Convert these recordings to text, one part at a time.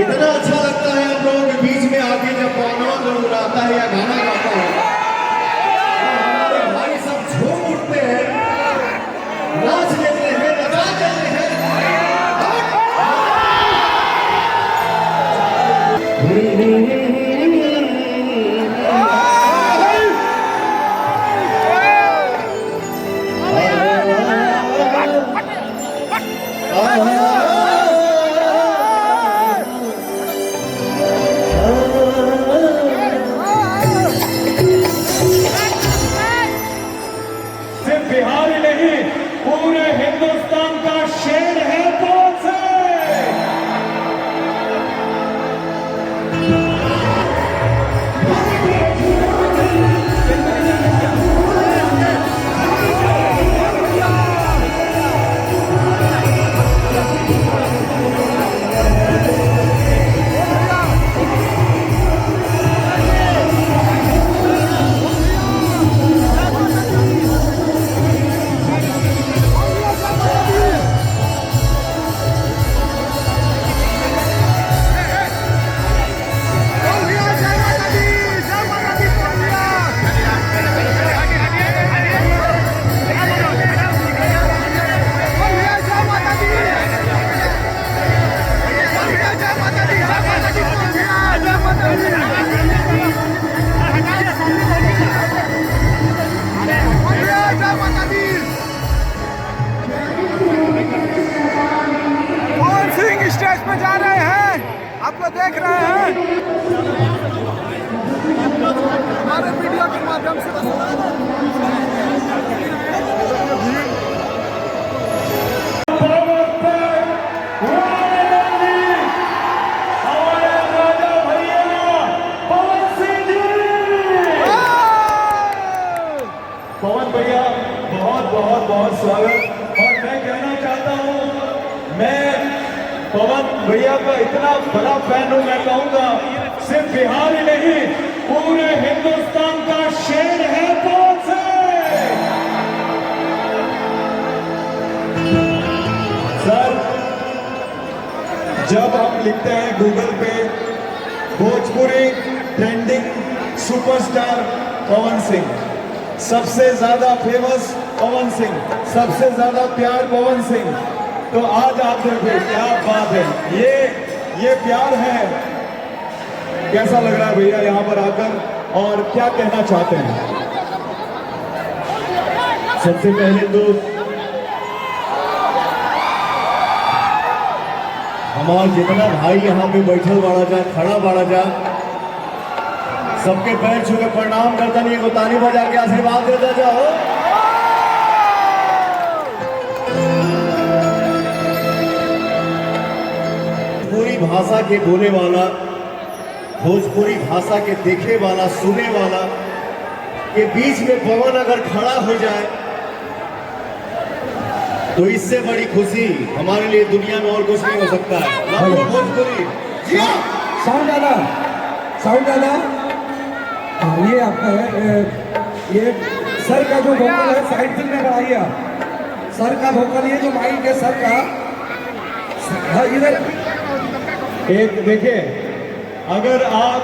कितना अच्छा लगता है आप लोगों के बीच में आके जब पौनवा गुनगुनाता है या गाना गाता है, हमारे भाई सब झूम उठते हैं, नाच लेते हैं, नचा लेते हैं। सिर्फ बिहार ही नहीं, पूरे हिंदुस्तान का शेर है पवन सिंह। पवन सिंह स्टेज पे जा रहे हैं, आप लोग देख रहे हैं हमारे मीडिया के माध्यम से बता पवन भैया बहुत बहुत बहुत स्वागत। और मैं कहना चाहता हूँ, मैं पवन भैया का इतना बड़ा फैन हूँ, मैं कहूँगा सिर्फ बिहार ही नहीं, पूरे हिंदुस्तान का शेर है पवन सिंह। सर, जब हम लिखते हैं गूगल पे भोजपुरी ट्रेंडिंग सुपरस्टार पवन सिंह, सबसे ज्यादा फेमस पवन सिंह, सबसे ज्यादा प्यार पवन सिंह, तो आज आप देखिए क्या बात है, ये प्यार है। कैसा लग रहा है भैया यहाँ पर आकर, और क्या कहना चाहते हैं? सबसे पहले तो हमारा जितना भाई यहाँ पे बैठल बाड़ा जा, खड़ा बाड़ा जा, सबके पैर छू के प्रणाम करता नहीं, ताली बजा के आशीर्वाद देता जाओ। भोजपुरी भाषा के बोले वाला, भोजपुरी भाषा के देखे वाला, सुने वाला के बीच में पवन अगर खड़ा हो जाए तो इससे बड़ी खुशी हमारे लिए दुनिया में और कुछ नहीं हो सकता है। भोजपुरी साउंड डाला, साउंड डाला। ये आपका है, ये सर का जो वोकल है साइड फिल में बढ़ाइए, सर का वोकल, ये जो माइक है सर का, हाँ इधर एक देखिए, अगर आप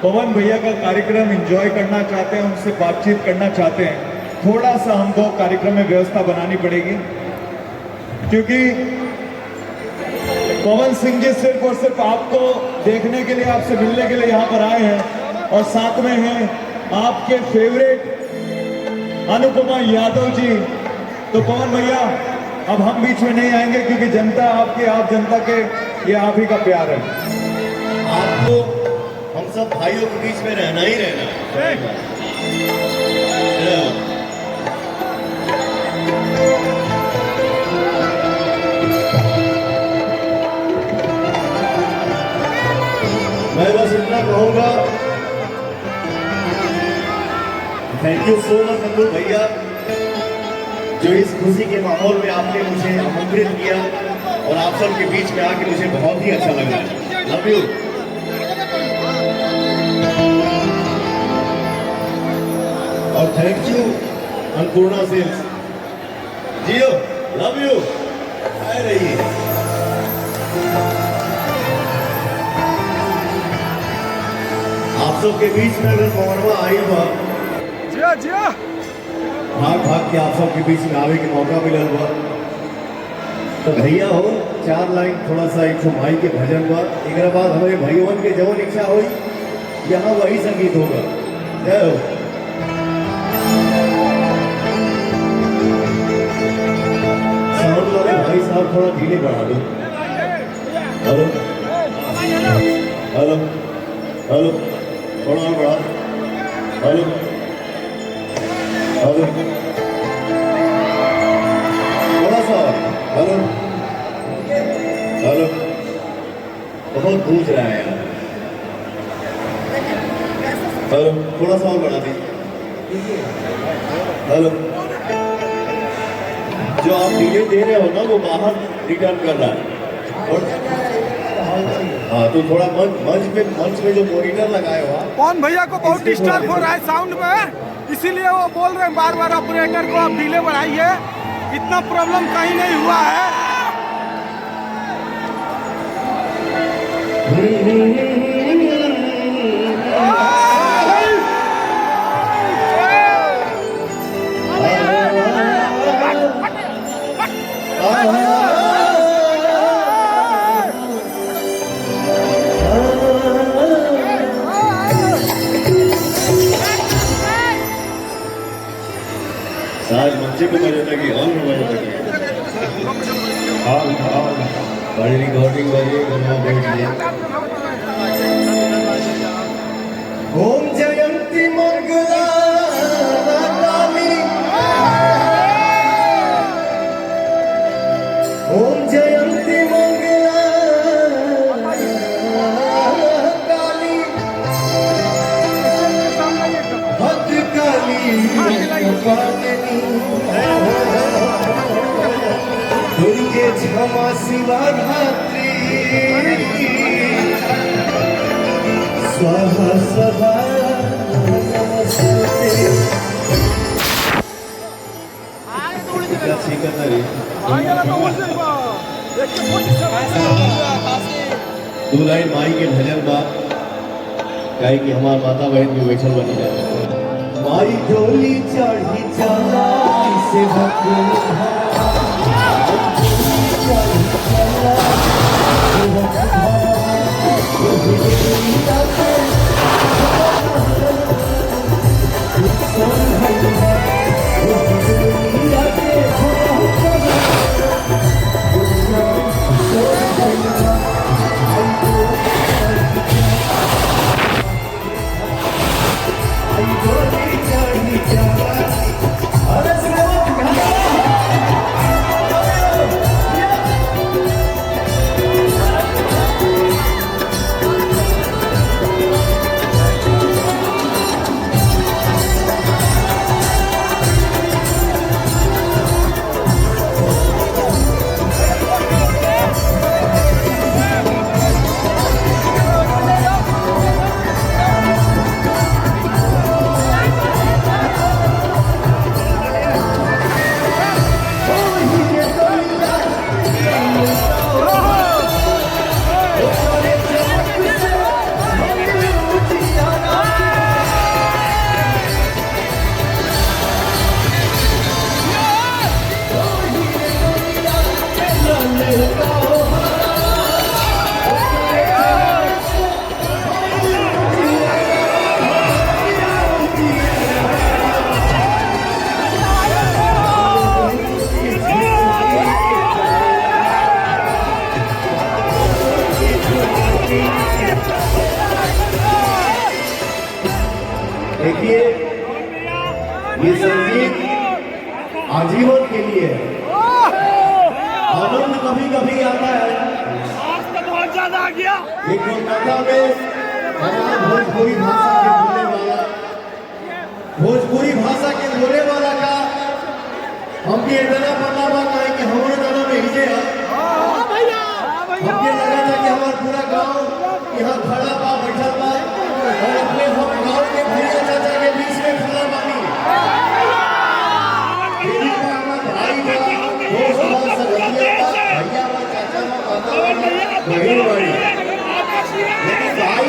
पवन भैया का कार्यक्रम एंजॉय करना चाहते हैं, उनसे बातचीत करना चाहते हैं, थोड़ा सा हमको कार्यक्रम में व्यवस्था बनानी पड़ेगी, क्योंकि पवन सिंह जी सिर्फ और सिर्फ आपको देखने के लिए, आपसे मिलने के लिए यहाँ पर आए हैं, और साथ में हैं आपके फेवरेट अनुपमा यादव जी। तो पवन भैया, अब हम बीच में नहीं आएंगे, क्योंकि जनता आपकी, आप जनता के, ये आप ही का प्यार है। आपको हम सब भाइयों के बीच में रहना ही रहना। मैं बस इतना कहूंगा, thank you so much Nandu भैया, जो इस खुशी के माहौल में आपने मुझे आमंत्रित किया और आप सब के बीच में आके मुझे बहुत ही अच्छा लगा। Love you. और थैंक यू अन्नपूर्णा सेल्स, जियो, लव यू, आए रहिए। सबके बीच में अगर मौनवा आई बा जिया जिया भाग भाग के आप सबके बीच में आवे के मौका मिलल बा तो भैया हो 4 लाइन थोड़ा सा एक माई के भजन बा एक बाद हमारे भाइयों के जवन इच्छा हुई यहाँ वही संगीत होगा। जय हो। साउंड वाले भाई साहब थोड़ा धीरे बढ़ा दो। हेलो हेलो हेलो थोड़ा और बढ़ा। हेलो हेलो थोड़ा सा। हेलो हेलो बहुत गूंज रहा है यार। हेलो थोड़ा सा और बढ़ा दीजिए। हेलो जो आप डिले दे रहे हो ना वो बाहर रिटर्न कर रहा है। और हाँ तो थोड़ा मंच में जो मॉनिटर लगाए हो आप कौन भैया को बहुत डिस्टर्ब हो रहा है साउंड में, इसीलिए वो बोल रहे हैं बार बार ऑपरेटर को आप डिले बढ़ाइए। इतना प्रॉब्लम कहीं नहीं हुआ है। आज मंचे पे बजे तक हॉल में बजे तक बड़ी रिकॉर्डिंग बजे गरमा बैठिए। ओम जयंती मंगला काली ओम जयंती मंगला काली भद्रकाली दुर्गे क्षमा शिवा धात्री स्वाहा सदा नमस्ते। क्या सीखत है रे? दो लाइन माई के भजन बा काहे कि हमार माता बहन भी बैठल बनी जाए। माई डोली चढ़ी चला से देखिए ये संगीत आजीवन के लिए है। आनंद कभी कभी आता है। आज तो बहुत ज्यादा आ गया। ये कोलकाता में हमारा भोजपुरी भाषा के बोले वाला का हमके इतना पता बा है कि हमारे दादा में हिजे है। हमके लगा था कि हमारा पूरा गांव यहाँ खड़ा बा बैठल बा और अपने हम गांव के भैया चाचा के बीच में खड़ा बानी। भाई बा दोस्त बा सगरिया बा भैया बा चाचा बा माता बा बहन बड़ी। लेकिन भाई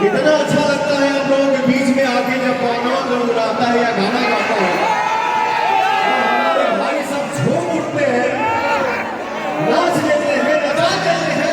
कितना अच्छा लगता है आप लोगों के बीच में आके जब पौनवा गुनगुनाता है या गाना गाता है और हमारे भाई सब झूम उठते हैं, नाच लेते हैं, नचा लेते हैं।